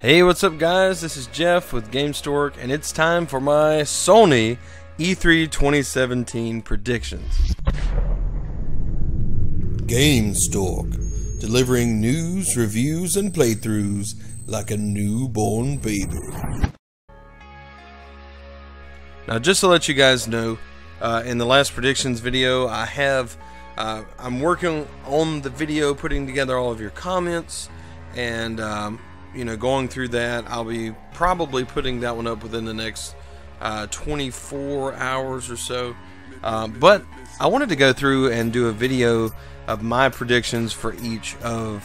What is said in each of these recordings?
Hey, what's up guys? This is Jeff with Gamestork, and it's time for my Sony E3 2017 predictions. Gamestork, delivering news, reviews, and playthroughs like a newborn baby. Now, just to let you guys know, in the last predictions video, I'm working on the video, putting together all of your comments, and going through that. I'll be probably putting that one up within the next 24 hours or so. But I wanted to go through and do a video of my predictions for each of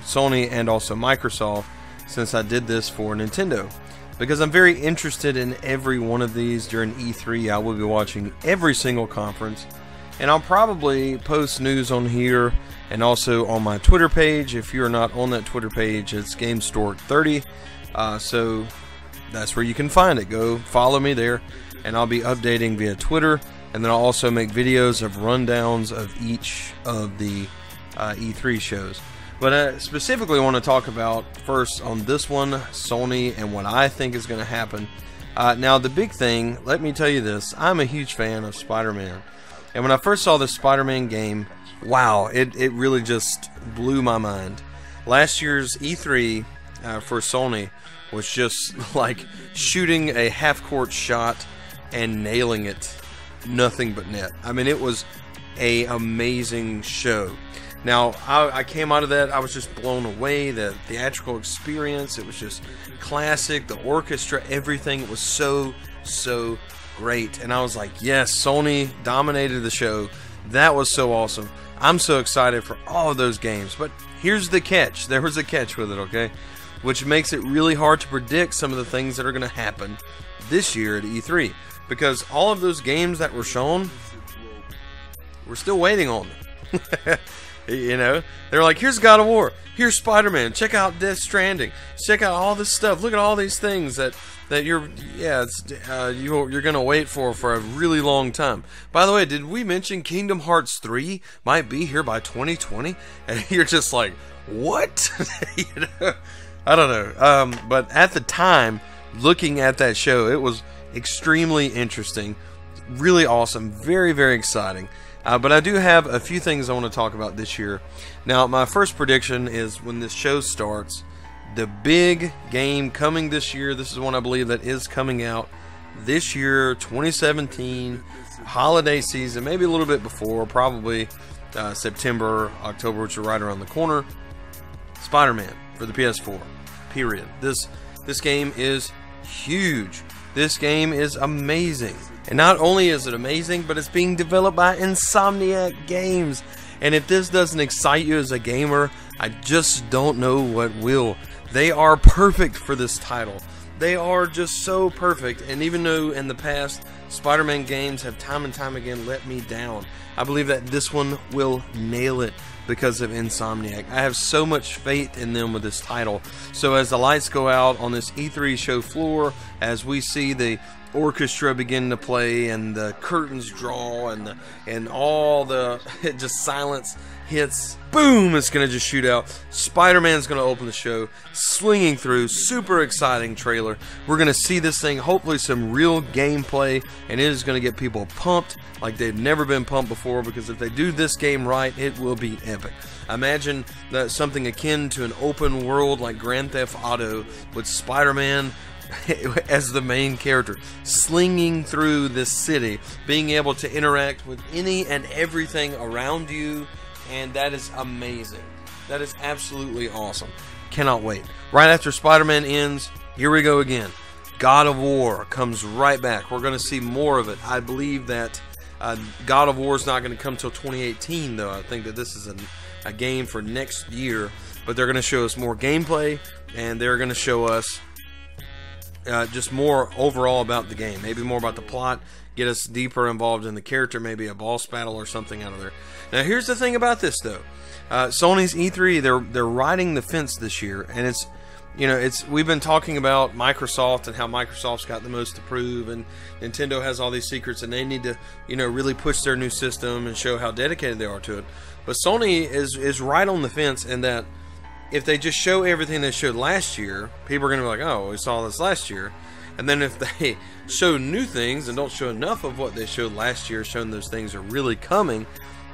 Sony and also Microsoft, since I did this for Nintendo, because I'm very interested in every one of these. During E3, I will be watching every single conference, and I'll probably post news on here and also on my Twitter page. If you're not on that Twitter page, it's Gamestork30. So that's where you can find it. Go follow me there, and I'll be updating via Twitter. And then I'll also make videos of rundowns of each of the E3 shows. But I specifically want to talk about first on this one, Sony, and what I think is going to happen. Now, the big thing, let me tell you this, I'm a huge fan of Spider-Man. And when I first saw this Spider-Man game, wow, it really just blew my mind. Last year's E3 for Sony was just like shooting a half-court shot and nailing it, nothing but net. I mean, it was an amazing show. Now, I came out of that, I was just blown away. The theatrical experience, it was just classic. The orchestra, everything, it was so great. And I was like, yes, Sony dominated the show. That was so awesome. I'm so excited for all of those games. But here's the catch. There was a catch with it, okay? Which makes it really hard to predict some of the things that are going to happen this year at E3. Because all of those games that were shown, we're still waiting on them. You know, they're like, here's God of War, here's Spider-Man, check out Death Stranding, check out all this stuff, look at all these things that you're gonna wait for a really long time. By the way, did we mention Kingdom Hearts 3 might be here by 2020? And you're just like, what? You know, I don't know. But at the time, looking at that show, it was extremely interesting, really awesome, very exciting. But I do have a few things I want to talk about this year. Now, my first prediction is when this show starts, the big game coming this year. This is one I believe that is coming out this year, 2017, holiday season, maybe a little bit before, probably September, October, which are right around the corner. Spider-Man for the PS4, period. This game is huge. This game is amazing. And not only is it amazing, but it's being developed by Insomniac Games. And if this doesn't excite you as a gamer, I just don't know what will. They are perfect for this title. They are just so perfect. And even though in the past Spider-Man games have time and time again let me down, I believe that this one will nail it because of Insomniac. I have so much faith in them with this title. So as the lights go out on this E3 show floor, as we see the orchestra begin to play and the curtains draw and all the just silence hits, boom, it's gonna just shoot out. Spider-Man's gonna open the show, swinging through, super exciting trailer. We're gonna see this thing, hopefully some real gameplay, and it is gonna get people pumped like they've never been pumped before, because if they do this game right, it will be epic. Imagine that something akin to an open world like Grand Theft Auto with Spider-Man as the main character, slinging through this city, being able to interact with any and everything around you, and that is amazing. That is absolutely awesome. Cannot wait. Right after Spider-Man ends, here we go again. God of War comes right back. We're going to see more of it. I believe that God of War is not going to come till 2018, though. I think that this is a game for next year, but they're going to show us more gameplay, and they're going to show us just more overall about the game, maybe more about the plot, get us deeper involved in the character, maybe a boss battle or something out of there. Now, here's the thing about this, though. Sony's E3, they're riding the fence this year, and we've been talking about Microsoft and how Microsoft's got the most to prove, and Nintendo has all these secrets, and they need to, really push their new system and show how dedicated they are to it. But Sony is right on the fence in that if they just show everything they showed last year, people are going to be like, oh, we saw this last year. And then if they show new things and don't show enough of what they showed last year, showing those things are really coming,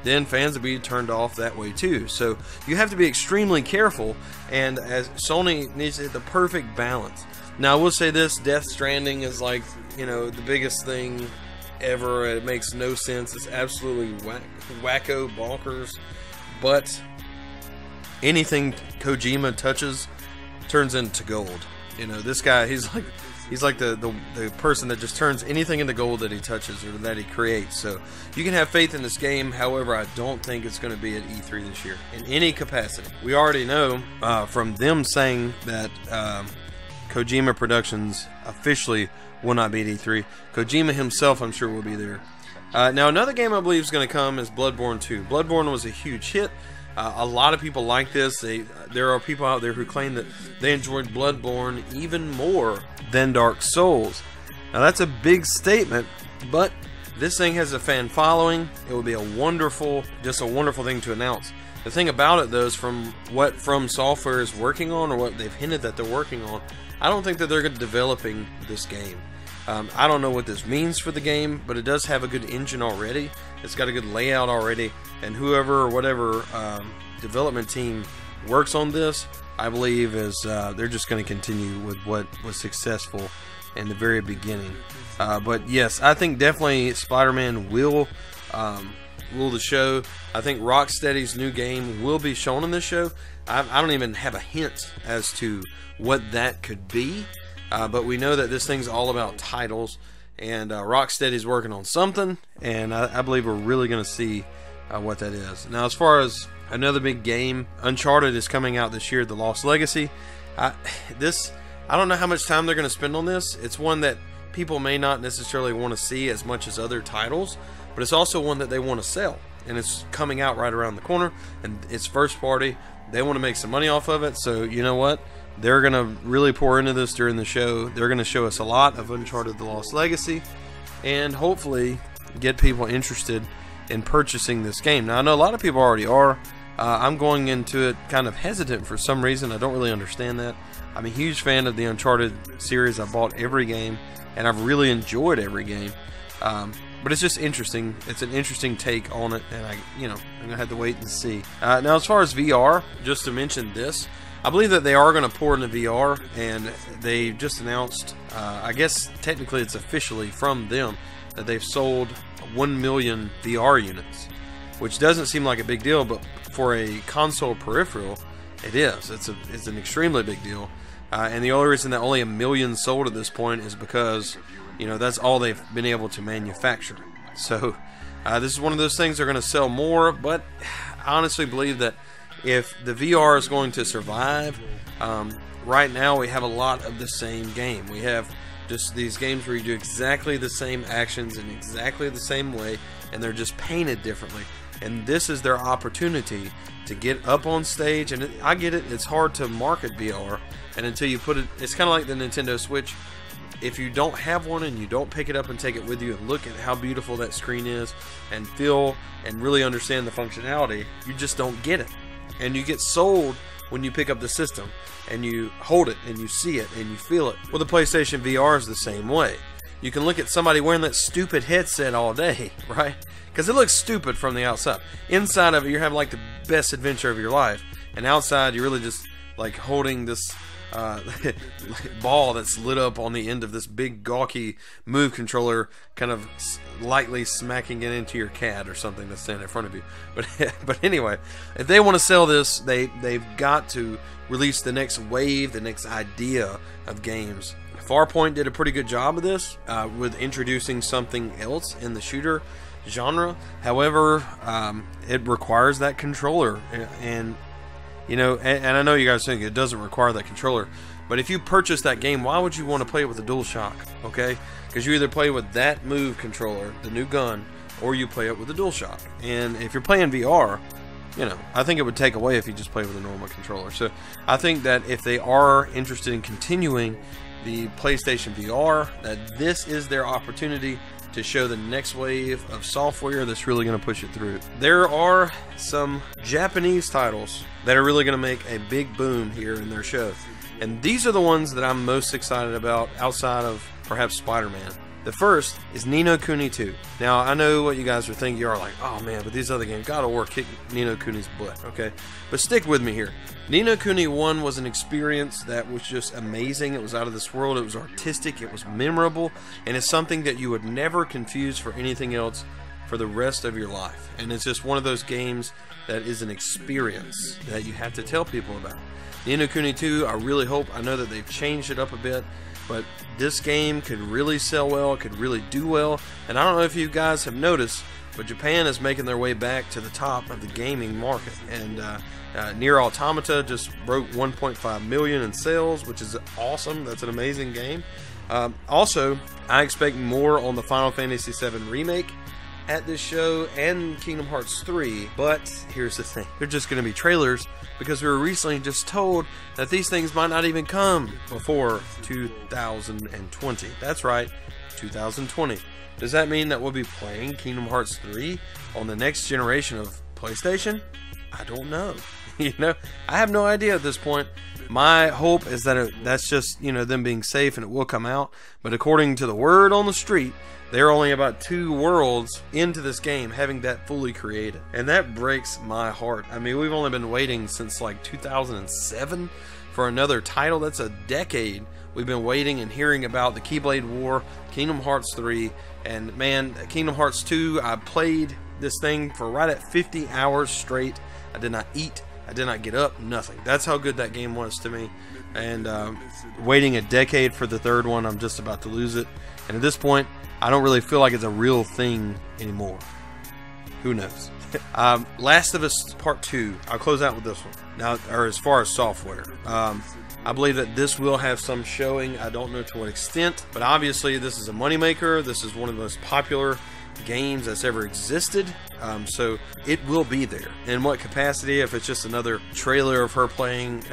then fans will be turned off that way too. So you have to be extremely careful, and as Sony needs to hit the perfect balance. Now I will say this, Death Stranding is like, you know, the biggest thing ever. It makes no sense. It's absolutely wacko bonkers, but anything Kojima touches turns into gold. You know, this guy, he's like the person that just turns anything into gold that he touches or that he creates. So you can have faith in this game. However, I don't think it's going to be at E3 this year in any capacity. We already know from them saying that Kojima Productions officially will not be at E3. Kojima himself, I'm sure, will be there. Now, another game I believe is going to come is Bloodborne 2. Bloodborne was a huge hit. A lot of people like this. There are people out there who claim that they enjoyed Bloodborne even more than Dark Souls. Now that's a big statement, but this thing has a fan following. It would be just a wonderful thing to announce. The thing about it, though, is from what From Software is working on, or what they've hinted that they're working on, I don't think that they're developing this game. I don't know what this means for the game, but it does have a good engine already. It's got a good layout already, and whoever or whatever development team works on this, I believe is they're just going to continue with what was successful in the very beginning. But yes, I think definitely Spider-Man will rule the show. I think Rocksteady's new game will be shown in this show. I don't even have a hint as to what that could be. But we know that this thing's all about titles, and Rocksteady's working on something, and I believe we're really going to see what that is. Now, as far as another big game, Uncharted is coming out this year, The Lost Legacy. I don't know how much time they're going to spend on this. It's one that people may not necessarily want to see as much as other titles, but it's also one that they want to sell, and it's coming out right around the corner, and it's first party. They want to make some money off of it, so you know what? They're going to really pour into this during the show. They're going to show us a lot of Uncharted The Lost Legacy, and hopefully get people interested in purchasing this game. Now, I know a lot of people already are. I'm going into it kind of hesitant for some reason. I don't really understand that. I'm a huge fan of the Uncharted series. I bought every game, and I've really enjoyed every game. But it's just interesting. It's an interesting take on it, and I'm going to have to wait and see. Now, as far as VR, just to mention this, I believe that they are going to pour into VR, and they just announced, I guess technically it's officially from them, that they've sold 1 million VR units, which doesn't seem like a big deal, but for a console peripheral, it is. It's an extremely big deal, and the only reason that only 1 million sold at this point is because, that's all they've been able to manufacture. So this is one of those things they're going to sell more, but I honestly believe that if the VR is going to survive, right now we have a lot of the same game. We have just these games where you do exactly the same actions in exactly the same way, and they're just painted differently. And this is their opportunity to get up on stage, and I get it, it's hard to market VR, and until you put it, it's kind of like the Nintendo Switch. If you don't have one and you don't pick it up and take it with you and look at how beautiful that screen is and feel and really understand the functionality, you just don't get it. And you get sold when you pick up the system and you hold it and you see it and you feel it. Well, the PlayStation VR is the same way. You can look at somebody wearing that stupid headset all day, right? Because it looks stupid from the outside. Inside of it, you're having like the best adventure of your life, and outside, you're really just like holding this ball that's lit up on the end of this big gawky Move controller, kind of lightly smacking it into your cat or something that's standing in front of you. But anyway, if they want to sell this, they've got to release the next wave, the next idea of games. Farpoint did a pretty good job of this with introducing something else in the shooter genre. However, it requires that controller, and I know you guys think it doesn't require that controller, but if you purchase that game, why would you want to play it with a DualShock? Okay, because you either play with that Move controller, the new gun, or you play it with a DualShock. And if you're playing VR, I think it would take away if you just play with a normal controller. So I think that if they are interested in continuing the PlayStation VR, that this is their opportunity to show the next wave of software that's really going to push it through. There are some Japanese titles that are really going to make a big boom here in their show. And these are the ones that I'm most excited about outside of perhaps Spider-Man. The first is Ni no Kuni 2. Now, I know what you guys are thinking. You are like, oh man, but these other games, God of War kicked Ni no Kuni's butt, okay? But stick with me here. Ni no Kuni 1 was an experience that was just amazing. It was out of this world. It was artistic. It was memorable. And it's something that you would never confuse for anything else for the rest of your life. And it's just one of those games that is an experience that you have to tell people about. Ni no Kuni 2, I know that they've changed it up a bit, but this game could really sell well, it could really do well. And I don't know if you guys have noticed, but Japan is making their way back to the top of the gaming market. And Nier Automata just broke 1.5 million in sales, which is awesome. That's an amazing game. Also, I expect more on the Final Fantasy VII Remake at this show and Kingdom Hearts 3, but here's the thing. They're just going to be trailers because we were recently just told that these things might not even come before 2020. That's right, 2020. Does that mean that we'll be playing Kingdom Hearts 3 on the next generation of PlayStation? I don't know. I have no idea at this point. My hope is that that's just, them being safe and it will come out. But according to the word on the street, they're only about 2 worlds into this game having that fully created. And that breaks my heart. I mean, we've only been waiting since like 2007 for another title. That's a decade. We've been waiting and hearing about the Keyblade War, Kingdom Hearts 3, and man, Kingdom Hearts 2, I played this thing for right at 50 hours straight. I did not eat. I did not get up, nothing. That's how good that game was to me. And waiting a decade for the third one, I'm just about to lose it. And at this point, I don't really feel like it's a real thing anymore. Who knows? Last of Us Part 2. I'll close out with this one. Now, or as far as software. I believe that this will have some showing. I don't know to what extent. But obviously, this is a moneymaker. This is one of the most popular games that's ever existed. So it will be there. In what capacity? If it's just another trailer of her playing,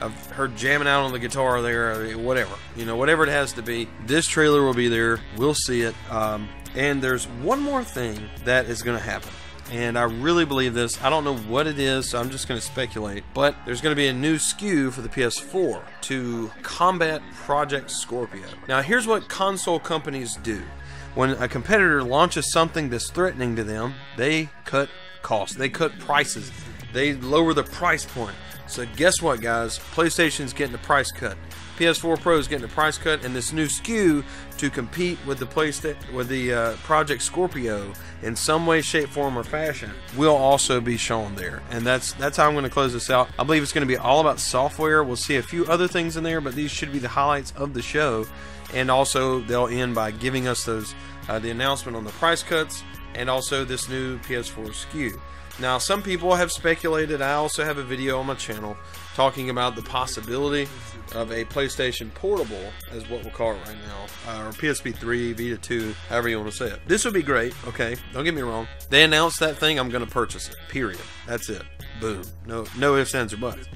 of her jamming out on the guitar there, whatever. Whatever it has to be. This trailer will be there. We'll see it. And there's one more thing that is going to happen. And I really believe this. I don't know what it is, so I'm just going to speculate. But there's going to be a new SKU for the PS4 to combat Project Scorpio. Now, here's what console companies do. When a competitor launches something that's threatening to them, they cut costs. They cut prices. They lower the price point. So guess what, guys? PlayStation's getting the price cut. PS4 Pro is getting the price cut, and this new SKU to compete with the Project Scorpio in some way, shape, form, or fashion will also be shown there. And that's how I'm going to close this out. I believe it's going to be all about software. We'll see a few other things in there, but these should be the highlights of the show. And also, they'll end by giving us those the announcement on the price cuts and also this new PS4 SKU. Now, some people have speculated. I also have a video on my channel talking about the possibility of a PlayStation Portable, as what we'll call it right now, or PSP 3, Vita 2, however you want to say it. This would be great, okay? Don't get me wrong. They announced that thing, I'm going to purchase it, period. That's it. Boom. No ifs, ands, or buts.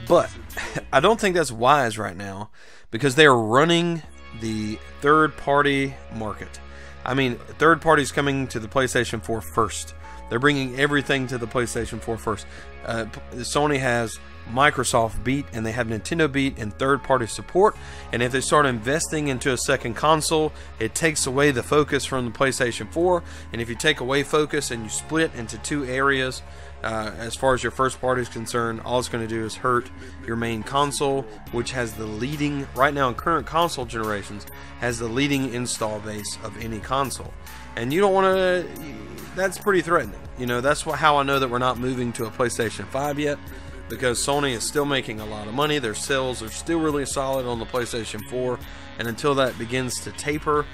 But I don't think that's wise right now because they are running the third-party market. I mean, third parties coming to the PlayStation 4 first. They're bringing everything to the PlayStation 4 first. Sony has Microsoft Beat and they have Nintendo Beat and third-party support. And if they start investing into a second console, it takes away the focus from the PlayStation 4. And if you take away focus and you split into 2 areas, as far as your first party is concerned, all it's going to do is hurt your main console, which has the leading, right now in current console generations, has the leading install base of any console. And you don't want to, that's pretty threatening. That's how I know that we're not moving to a PlayStation 5 yet, because Sony is still making a lot of money. Their sales are still really solid on the PlayStation 4, and until that begins to taper,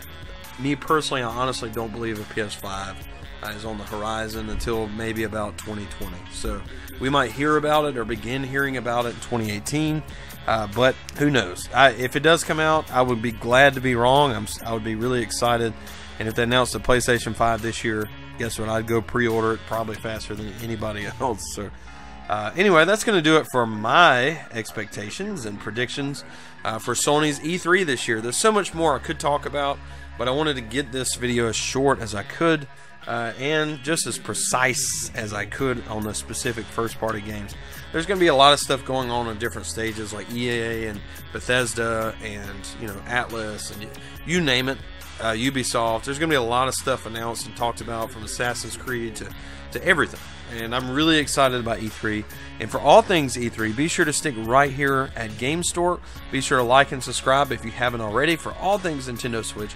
me personally, I honestly don't believe a PS5 is on the horizon until maybe about 2020. So we might hear about it or begin hearing about it in 2018, but who knows? If it does come out, I would be glad to be wrong. I would be really excited. And if they announced the PlayStation 5 this year, guess what? I'd go pre-order it probably faster than anybody else. So Anyway, that's going to do it for my expectations and predictions for Sony's E3 this year. There's so much more I could talk about, but I wanted to get this video as short as I could and just as precise as I could on the specific first-party games. There's going to be a lot of stuff going on different stages, like EA and Bethesda and Atlas and you name it, Ubisoft. There's going to be a lot of stuff announced and talked about, from Assassin's Creed to everything. And I'm really excited about E3. And for all things E3, be sure to stick right here at Gamestork. Be sure to like and subscribe if you haven't already for all things Nintendo Switch,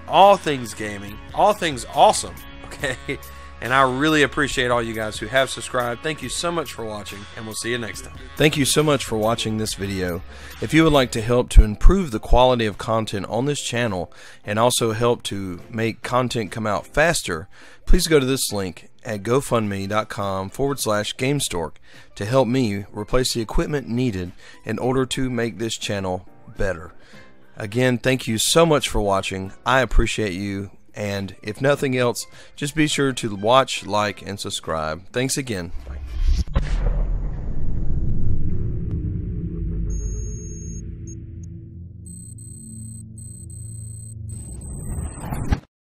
all things gaming, all things awesome. Okay? And I really appreciate all you guys who have subscribed. Thank you so much for watching, and we'll see you next time. Thank you so much for watching this video. If you would like to help to improve the quality of content on this channel and also help to make content come out faster, please go to this link at gofundme.com/Gamestork to help me replace the equipment needed in order to make this channel better. Again, thank you so much for watching. I appreciate you. And if nothing else, just be sure to watch, like, and subscribe. Thanks again. Bye.